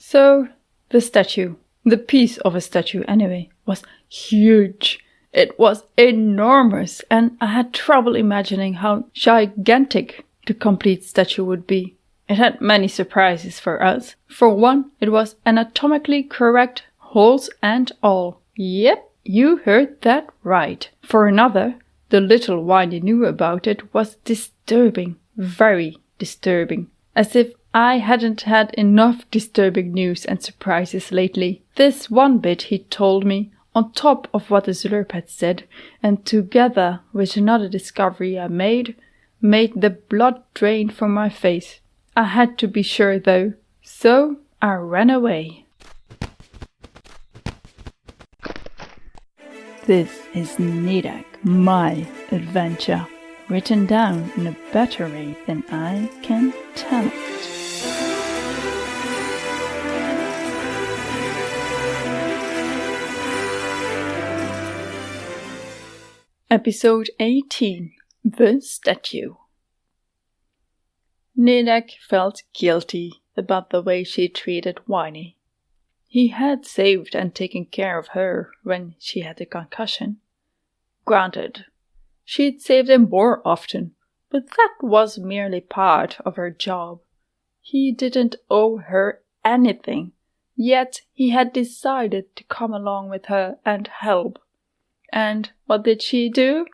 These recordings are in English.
So, the statue, the piece of a statue anyway, was huge. It was enormous, and I had trouble imagining how gigantic the complete statue would be. It had many surprises for us. For one, it was anatomically correct, holes and all. Yep, you heard that right. For another, the little Winnie knew about it was disturbing, very disturbing. As if I hadn't had enough disturbing news and surprises lately. This one bit he told me, on top of what the slurp had said, and together with another discovery I made the blood drain from my face. I had to be sure though, so I ran away. This is Nadec, my adventure, written down in a better way than I can tell it. Episode 18, The Statue. Nadec felt guilty about the way she treated Winnie. He had saved and taken care of her when she had the concussion. Granted, she'd saved him more often, but that was merely part of her job. He didn't owe her anything, yet he had decided to come along with her and help. And what did she do?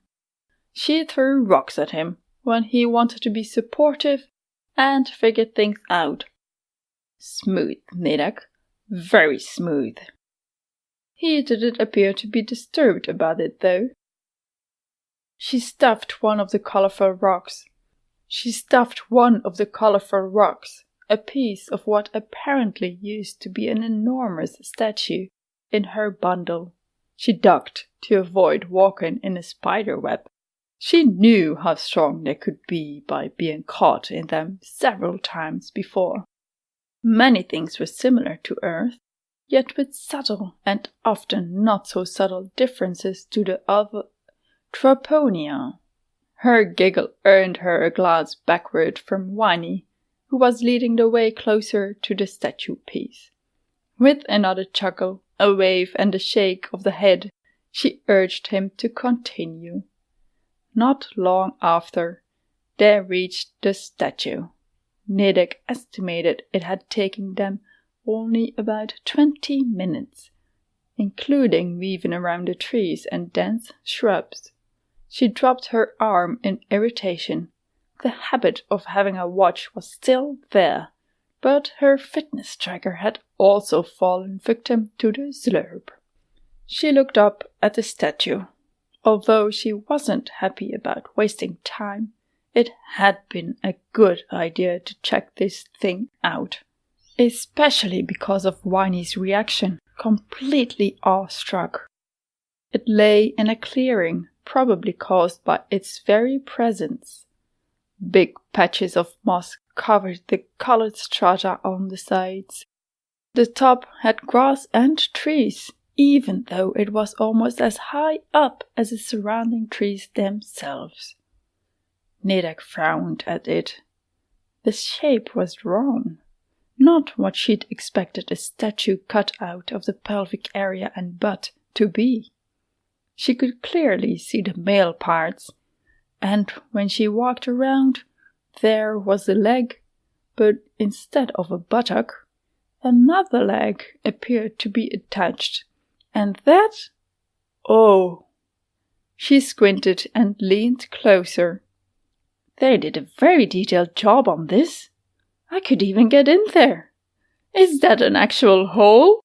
She threw rocks at him when he wanted to be supportive and figure things out. Smooth, Nadec. Very smooth. He didn't appear to be disturbed about it, though. She stuffed one of the colorful rocks, a piece of what apparently used to be an enormous statue, in her bundle. She ducked to avoid walking in a spider web. She knew how strong they could be by being caught in them several times before. Many things were similar to Earth, yet with subtle and often not so subtle differences to the other Troponia. Her giggle earned her a glance backward from Winnie, who was leading the way closer to the statue piece. With another chuckle, a wave and a shake of the head, she urged him to continue. Not long after, they reached the statue. Nadec estimated it had taken them only about 20 minutes, including weaving around the trees and dense shrubs. She dropped her arm in irritation. The habit of having a watch was still there, but her fitness tracker had also fallen victim to the slurp. She looked up at the statue. Although she wasn't happy about wasting time, it had been a good idea to check this thing out. Especially because of Winnie's reaction, completely awestruck. It lay in a clearing, probably caused by its very presence. Big patches of moss covered the colored strata on the sides. The top had grass and trees, even though it was almost as high up as the surrounding trees themselves. Nadec frowned at it. The shape was wrong. Not what she'd expected a statue cut out of the pelvic area and butt to be. She could clearly see the male parts, and when she walked around, there was a leg, but instead of a buttock, another leg appeared to be attached. And that? Oh! She squinted and leaned closer. They did a very detailed job on this. I could even get in there. Is that an actual hole?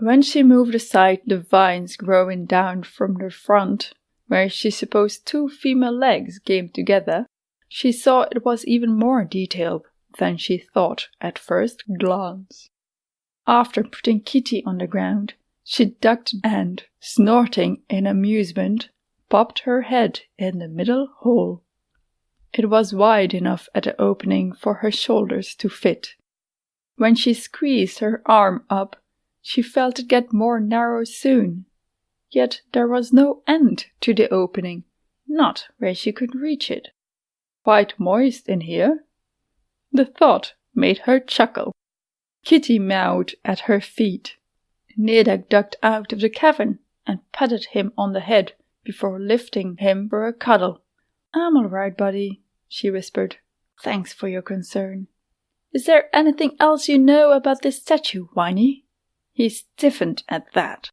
When she moved aside the vines growing down from the front, where she supposed two female legs came together, she saw it was even more detailed than she thought at first glance. After putting Kitty on the ground, she ducked and, snorting in amusement, popped her head in the middle hole. It was wide enough at the opening for her shoulders to fit. When she squeezed her arm up, she felt it get more narrow soon. Yet there was no end to the opening, not where she could reach it. Quite moist in here. The thought made her chuckle. Kitty meowed at her feet. Nadec ducked out of the cavern and patted him on the head before lifting him for a cuddle. "I'm all right, buddy," she whispered. "Thanks for your concern. Is there anything else you know about this statue, Whiny?" He stiffened at that.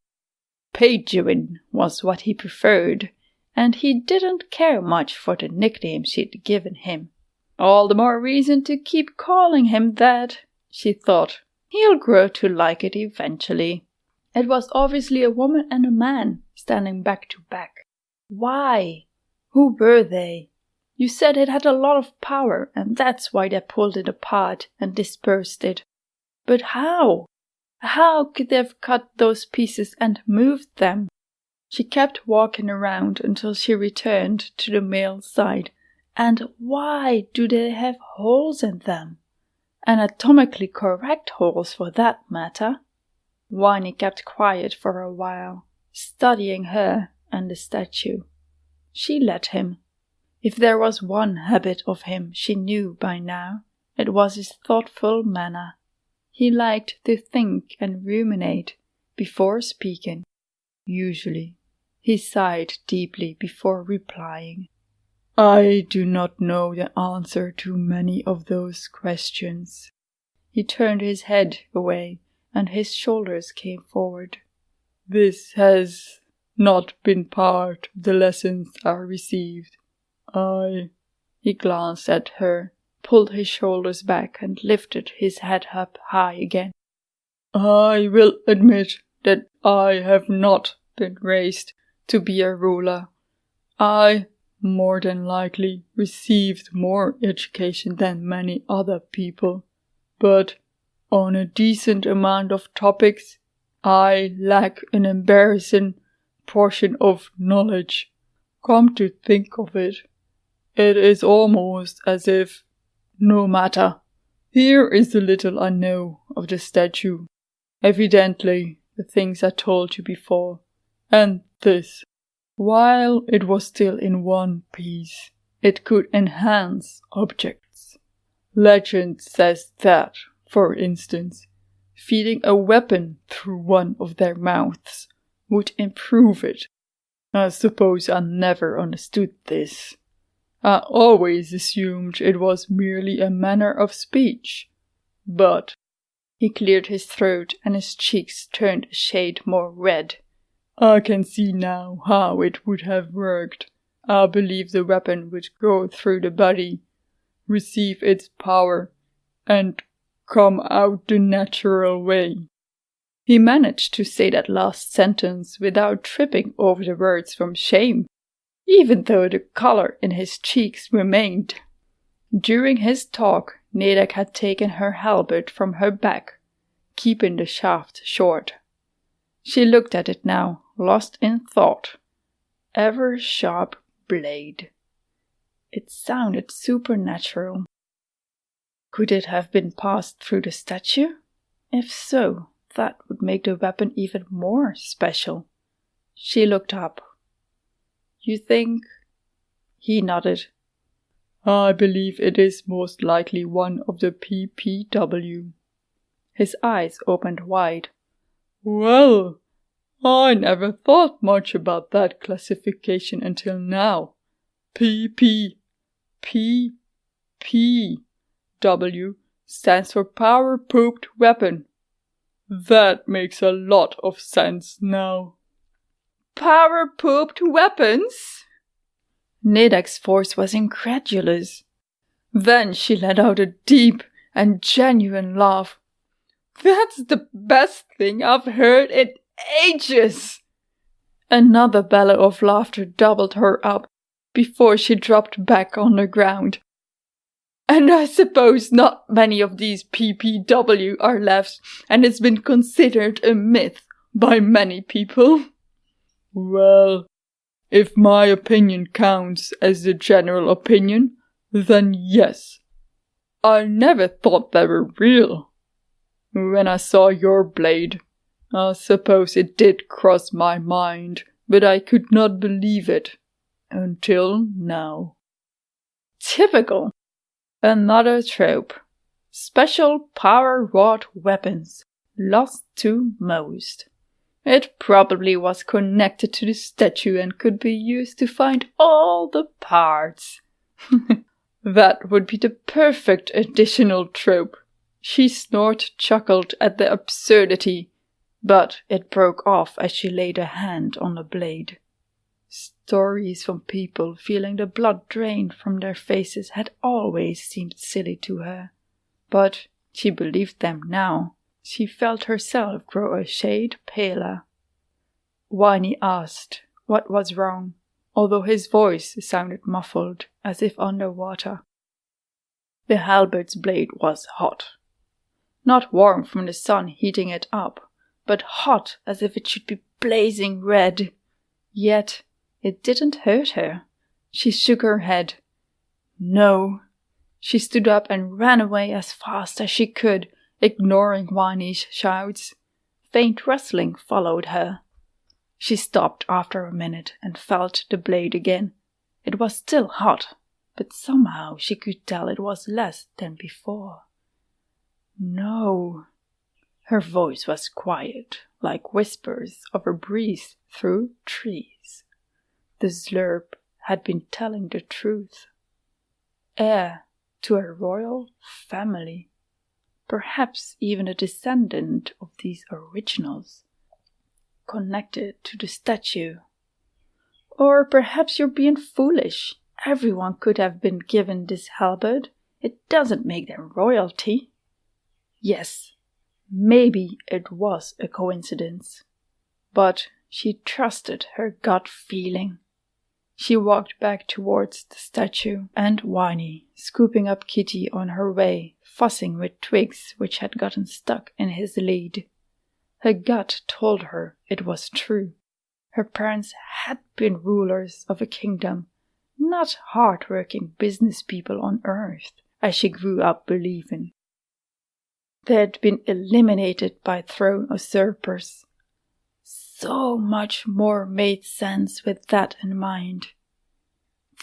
Pagewin was what he preferred, and he didn't care much for the nickname she'd given him. All the more reason to keep calling him that, she thought. He'll grow to like it eventually. It was obviously a woman and a man standing back to back. Why? Who were they? You said it had a lot of power, and that's why they pulled it apart and dispersed it. But how? How could they have cut those pieces and moved them? She kept walking around until she returned to the male side. And why do they have holes in them? Anatomically correct holes, for that matter. Whiny kept quiet for a while, studying her and the statue. She let him. If there was one habit of him she knew by now, it was his thoughtful manner. He liked to think and ruminate before speaking. Usually, he sighed deeply before replying. "I do not know the answer to many of those questions." He turned his head away, and his shoulders came forward. "This has not been part of the lessons I received. He glanced at her, pulled his shoulders back and lifted his head up high again. "I will admit that I have not been raised to be a ruler. I, more than likely, received more education than many other people, but on a decent amount of topics, I lack an embarrassing portion of knowledge. Come to think of it, it is almost as if, no matter. Here is the little I know of the statue. Evidently, the things I told you before, and this. While it was still in one piece, it could enhance objects. Legend says that, for instance, feeding a weapon through one of their mouths would improve it. I suppose I never understood this. I always assumed it was merely a manner of speech. But he cleared his throat and his cheeks turned a shade more red. I can see now how it would have worked. I believe the weapon would go through the body, receive its power, and come out the natural way. He managed to say that last sentence without tripping over the words from shame, even though the color in his cheeks remained. During his talk, Nadec had taken her halberd from her back, keeping the shaft short. She looked at it now, lost in thought. Ever-sharp blade. It sounded supernatural. Could it have been passed through the statue? If so, that would make the weapon even more special. She looked up. You think? He nodded. I believe it is most likely one of the PPW. His eyes opened wide. Well, I never thought much about that classification until now. PPW stands for power-pooped weapon. That makes a lot of sense now. Power-pooped weapons? Nadec's voice was incredulous. Then she let out a deep and genuine laugh. That's the best thing I've heard in ages! Another bellow of laughter doubled her up before she dropped back on the ground. And I suppose not many of these PPW are left, and it's been considered a myth by many people. Well, if my opinion counts as the general opinion, then yes. I never thought they were real. When I saw your blade, I suppose it did cross my mind, but I could not believe it. Until now. Typical. Another trope. Special power-wrought weapons, lost to most. It probably was connected to the statue and could be used to find all the parts. That would be the perfect additional trope. She chuckled at the absurdity, but it broke off as she laid a hand on the blade. Stories from people feeling the blood drain from their faces had always seemed silly to her, but she believed them now. She felt herself grow a shade paler. Whiny asked what was wrong, although his voice sounded muffled, as if underwater. The halberd's blade was hot. Not warm from the sun heating it up, but hot as if it should be blazing red. Yet it didn't hurt her. She shook her head. No. She stood up and ran away as fast as she could, ignoring Whiny's shouts. Faint rustling followed her. She stopped after a minute and felt the blade again. It was still hot, but somehow she could tell it was less than before. No. Her voice was quiet, like whispers of a breeze through trees. The slurp had been telling the truth. Heir to a royal family. Perhaps even a descendant of these originals. Connected to the statue. Or perhaps you're being foolish. Everyone could have been given this halberd. It doesn't make them royalty. Yes, maybe it was a coincidence. But she trusted her gut feeling. She walked back towards the statue and Whiny, scooping up Kitty on her way, fussing with twigs which had gotten stuck in his lead. Her gut told her it was true. Her parents had been rulers of a kingdom, not hard-working business people on earth, as she grew up believing. They had been eliminated by throne usurpers. So much more made sense with that in mind.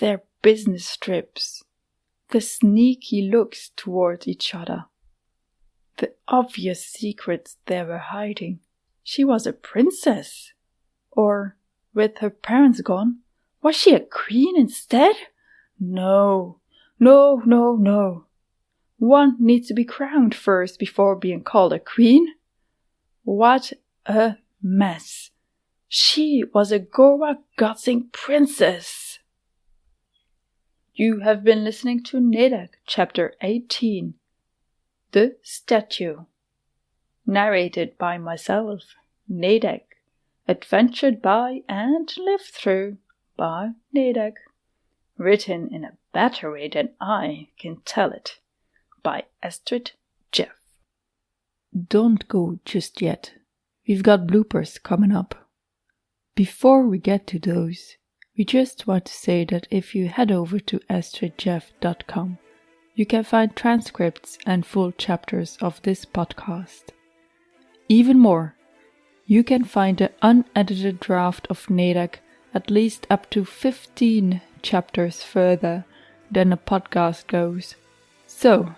Their business trips, the sneaky looks toward each other, the obvious secrets they were hiding. She was a princess. Or, with her parents gone, was she a queen instead? No. One needs to be crowned first before being called a queen. What a mess. She was a Goa-gutsing princess. You have been listening to Nadec, Chapter 18, The Statue. Narrated by myself, Nadec. Adventured by and lived through by Nadec. Written in a better way than I can tell it, by Astrid Jeff. Don't go just yet. We've got bloopers coming up. Before we get to those, we just want to say that if you head over to astridjeff.com, you can find transcripts and full chapters of this podcast. Even more, you can find the unedited draft of Nadec at least up to 15 chapters further than the podcast goes. So,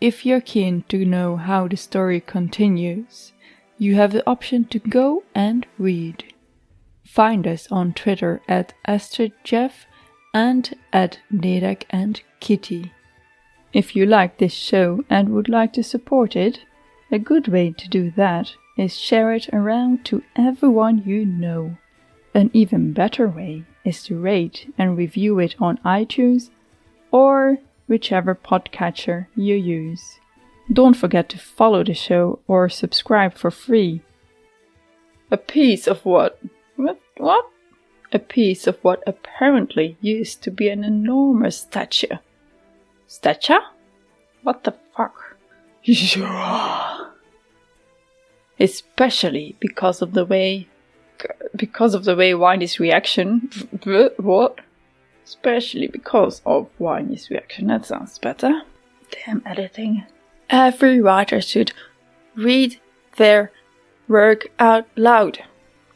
if you're keen to know how the story continues, you have the option to go and read. Find us on Twitter at AstridJeff and at Nadec and Kitty. If you like this show and would like to support it, a good way to do that is share it around to everyone you know. An even better way is to rate and review it on iTunes or whichever podcatcher you use. Don't forget to follow the show or subscribe for free. A piece of what? What? A piece of what apparently used to be an enormous statue. Stature? What the fuck? Especially because of the way Whiny's reaction. What? Especially because of Whiny's reaction. That sounds better. Damn editing. Every writer should read their work out loud.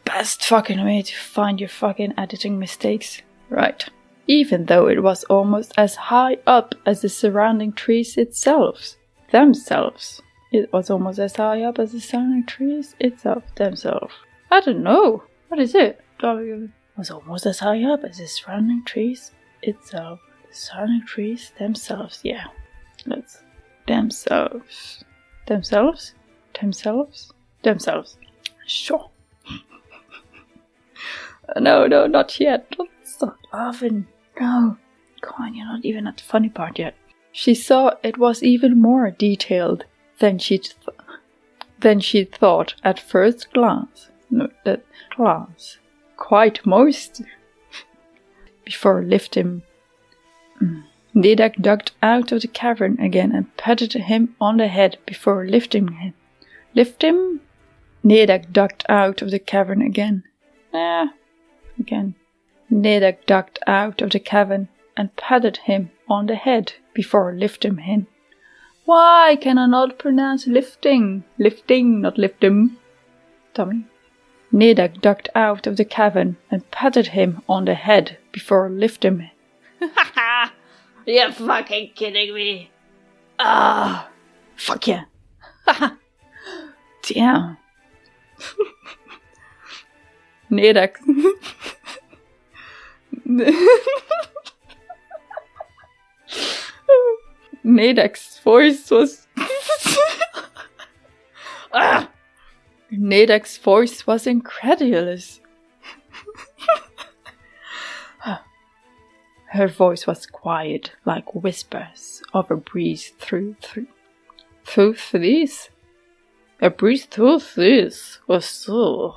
Best fucking way to find your fucking editing mistakes. Right. Even though it was almost as high up as the surrounding trees itself. themselves. It was almost as high up as the surrounding trees itself, themselves. I don't know. What is it? It was almost as high up as the surrounding trees itself. The surrounding trees themselves. Yeah. Let's. Themselves. Themselves? Themselves? Themselves. Sure. No, not yet. Don't stop laughing. No. Come on, you're not even at the funny part yet. She saw it was even more detailed than she'd thought at first glance. No, that glance. Quite most. Before lifting, Nadec ducked out of the cavern again and patted him on the head before lifting him. Nadec ducked out of the cavern again. Again. Nadec ducked out of the cavern and patted him on the head before lifting him. Why can I not pronounce lifting? Lifting, not lift him. Tommy. Nadec ducked out of the cavern and patted him on the head before lifting him. Ha! You're fucking kidding me. Fuck yeah. Damn. Nadec. Nadec's voice was Nadec's voice was incredulous. Her voice was quiet, like whispers of a breeze through these. A breeze through this was so.